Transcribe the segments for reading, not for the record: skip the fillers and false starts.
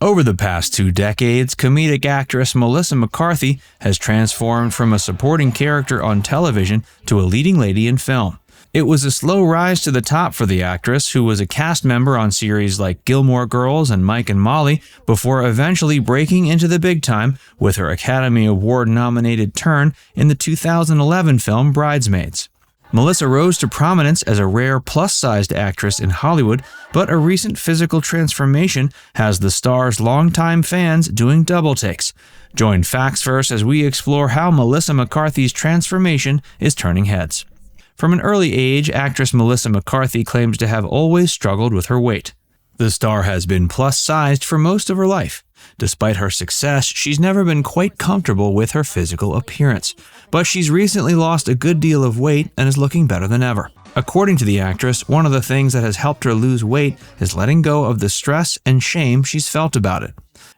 Over the past 2 decades, comedic actress Melissa McCarthy has transformed from a supporting character on television to a leading lady in film. It was a slow rise to the top for the actress, who was a cast member on series like Gilmore Girls and Mike and Molly, before eventually breaking into the big time with her Academy Award-nominated turn in the 2011 film Bridesmaids. Melissa rose to prominence as a rare plus-sized actress in Hollywood, but a recent physical transformation has the star's longtime fans doing double takes. Join Facts First as we explore how Melissa McCarthy's transformation is turning heads. From an early age, actress Melissa McCarthy claims to have always struggled with her weight. The star has been plus-sized for most of her life. Despite her success, she's never been quite comfortable with her physical appearance, but she's recently lost a good deal of weight and is looking better than ever. According to the actress, one of the things that has helped her lose weight is letting go of the stress and shame she's felt about it.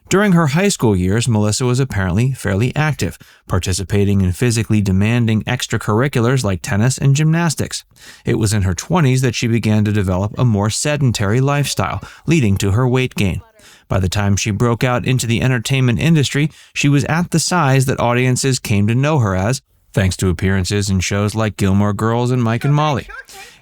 During her high school years, Melissa was apparently fairly active, participating in physically demanding extracurriculars like tennis and gymnastics. It was in her 20s that she began to develop a more sedentary lifestyle, leading to her weight gain. By the time she broke out into the entertainment industry, she was at the size that audiences came to know her as, thanks to appearances in shows like Gilmore Girls and Mike and Molly.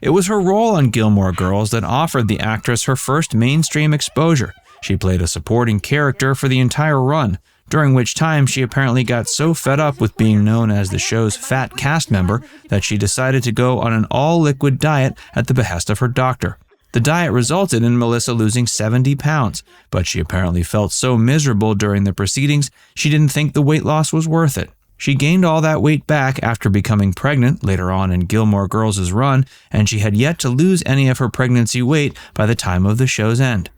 It was her role on Gilmore Girls that offered the actress her first mainstream exposure. She played a supporting character for the entire run, during which time she apparently got so fed up with being known as the show's fat cast member that she decided to go on an all-liquid diet at the behest of her doctor. The diet resulted in Melissa losing 70 pounds, but she apparently felt so miserable during the proceedings she didn't think the weight loss was worth it. She gained all that weight back after becoming pregnant later on in Gilmore Girls' run, and she had yet to lose any of her pregnancy weight by the time of the show's end.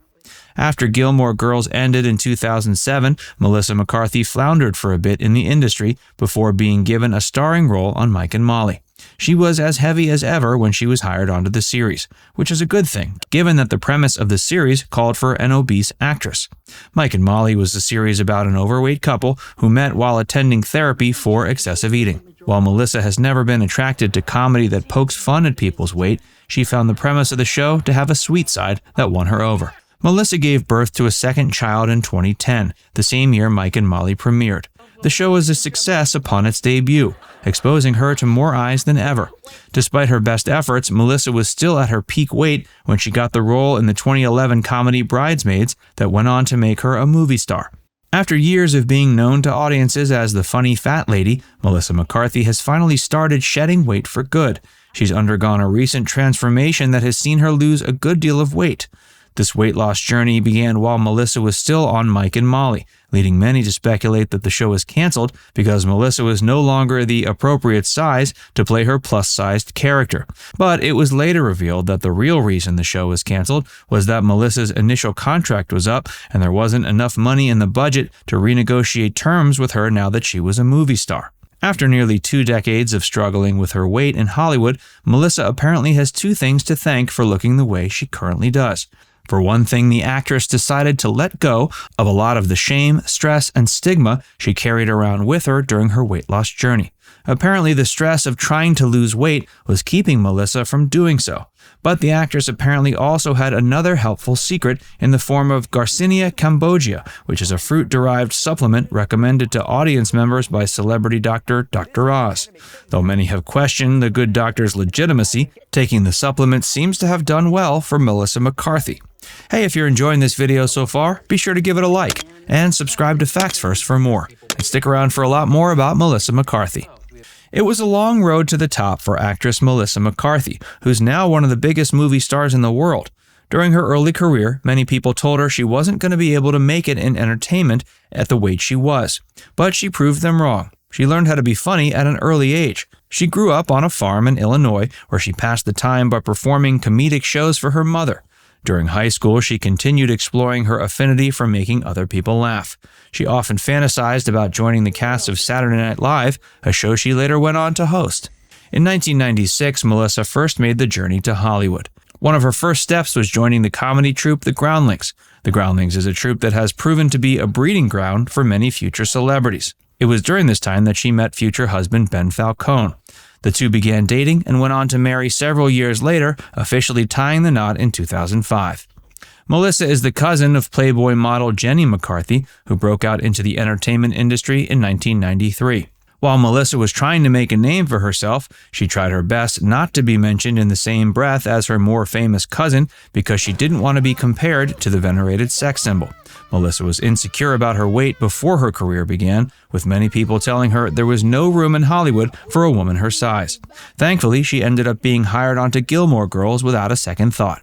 After Gilmore Girls ended in 2007, Melissa McCarthy floundered for a bit in the industry before being given a starring role on Mike and Molly. She was as heavy as ever when she was hired onto the series, which is a good thing, given that the premise of the series called for an obese actress. Mike and Molly was a series about an overweight couple who met while attending therapy for excessive eating. While Melissa has never been attracted to comedy that pokes fun at people's weight, she found the premise of the show to have a sweet side that won her over. Melissa gave birth to a second child in 2010, the same year Mike and Molly premiered. The show was a success upon its debut, exposing her to more eyes than ever. Despite her best efforts, Melissa was still at her peak weight when she got the role in the 2011 comedy Bridesmaids that went on to make her a movie star. After years of being known to audiences as the funny fat lady, Melissa McCarthy has finally started shedding weight for good. She's undergone a recent transformation that has seen her lose a good deal of weight. This weight loss journey began while Melissa was still on Mike and Molly, leading many to speculate that the show was canceled because Melissa was no longer the appropriate size to play her plus-sized character. But it was later revealed that the real reason the show was canceled was that Melissa's initial contract was up and there wasn't enough money in the budget to renegotiate terms with her now that she was a movie star. After nearly 2 decades of struggling with her weight in Hollywood, Melissa apparently has 2 things to thank for looking the way she currently does. For one thing, the actress decided to let go of a lot of the shame, stress, and stigma she carried around with her during her weight loss journey. Apparently, the stress of trying to lose weight was keeping Melissa from doing so. But the actress apparently also had another helpful secret in the form of Garcinia cambogia, which is a fruit-derived supplement recommended to audience members by celebrity doctor Dr. Oz. Though many have questioned the good doctor's legitimacy, taking the supplement seems to have done well for Melissa McCarthy. Hey, if you're enjoying this video so far, be sure to give it a like and subscribe to Facts First for more. And stick around for a lot more about Melissa McCarthy. It was a long road to the top for actress Melissa McCarthy, who's now one of the biggest movie stars in the world. During her early career, many people told her she wasn't going to be able to make it in entertainment at the weight she was. But she proved them wrong. She learned how to be funny at an early age. She grew up on a farm in Illinois, where she passed the time by performing comedic shows for her mother. During high school, she continued exploring her affinity for making other people laugh. She often fantasized about joining the cast of Saturday Night Live, a show she later went on to host. In 1996, Melissa first made the journey to Hollywood. One of her first steps was joining the comedy troupe The Groundlings. The Groundlings is a troupe that has proven to be a breeding ground for many future celebrities. It was during this time that she met future husband Ben Falcone. The two began dating and went on to marry several years later, officially tying the knot in 2005. Melissa is the cousin of Playboy model Jenny McCarthy, who broke out into the entertainment industry in 1993. While Melissa was trying to make a name for herself, she tried her best not to be mentioned in the same breath as her more famous cousin because she didn't want to be compared to the venerated sex symbol. Melissa was insecure about her weight before her career began, with many people telling her there was no room in Hollywood for a woman her size. Thankfully, she ended up being hired onto Gilmore Girls without a second thought.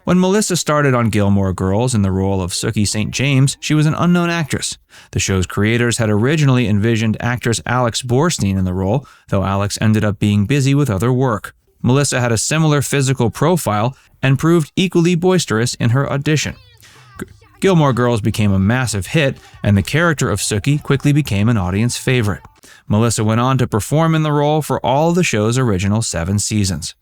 When Melissa started on Gilmore Girls in the role of Sookie St. James, she was an unknown actress. The show's creators had originally envisioned actress Alex Borstein in the role, though Alex ended up being busy with other work. Melissa had a similar physical profile and proved equally boisterous in her audition. Gilmore Girls became a massive hit, and the character of Sookie quickly became an audience favorite. Melissa went on to perform in the role for all of the show's original 7 seasons.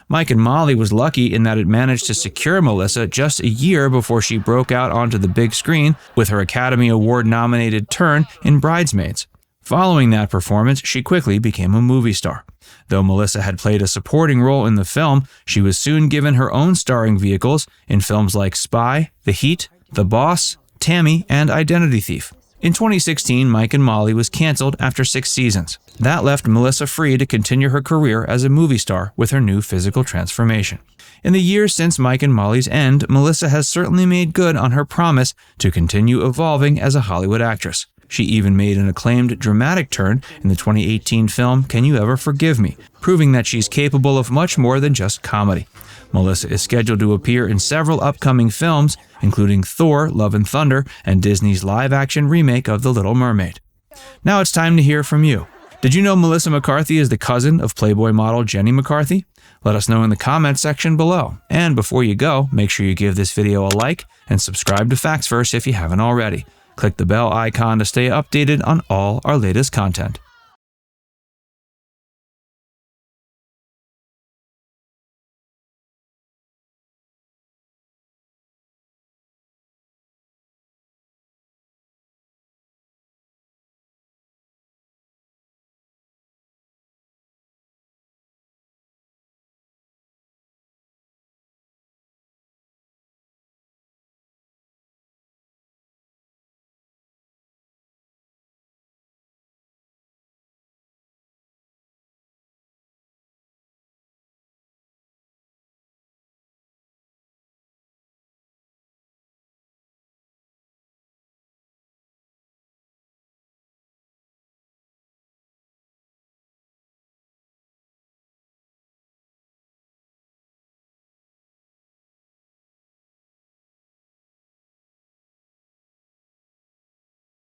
Mike and Molly was lucky in that it managed to secure Melissa just a year before she broke out onto the big screen with her Academy Award-nominated turn in Bridesmaids. Following that performance, she quickly became a movie star. Though Melissa had played a supporting role in the film, she was soon given her own starring vehicles in films like Spy, The Heat, The Boss, Tammy, and Identity Thief. In 2016, Mike and Molly was canceled after 6 seasons. That left Melissa free to continue her career as a movie star with her new physical transformation. In the years since Mike and Molly's end, Melissa has certainly made good on her promise to continue evolving as a Hollywood actress. She even made an acclaimed dramatic turn in the 2018 film Can You Ever Forgive Me, proving that she's capable of much more than just comedy. Melissa is scheduled to appear in several upcoming films, including Thor, Love and Thunder, and Disney's live-action remake of The Little Mermaid. Now it's time to hear from you. Did you know Melissa McCarthy is the cousin of Playboy model Jenny McCarthy? Let us know in the comments section below. And before you go, make sure you give this video a like and subscribe to Facts Verse if you haven't already. Click the bell icon to stay updated on all our latest content.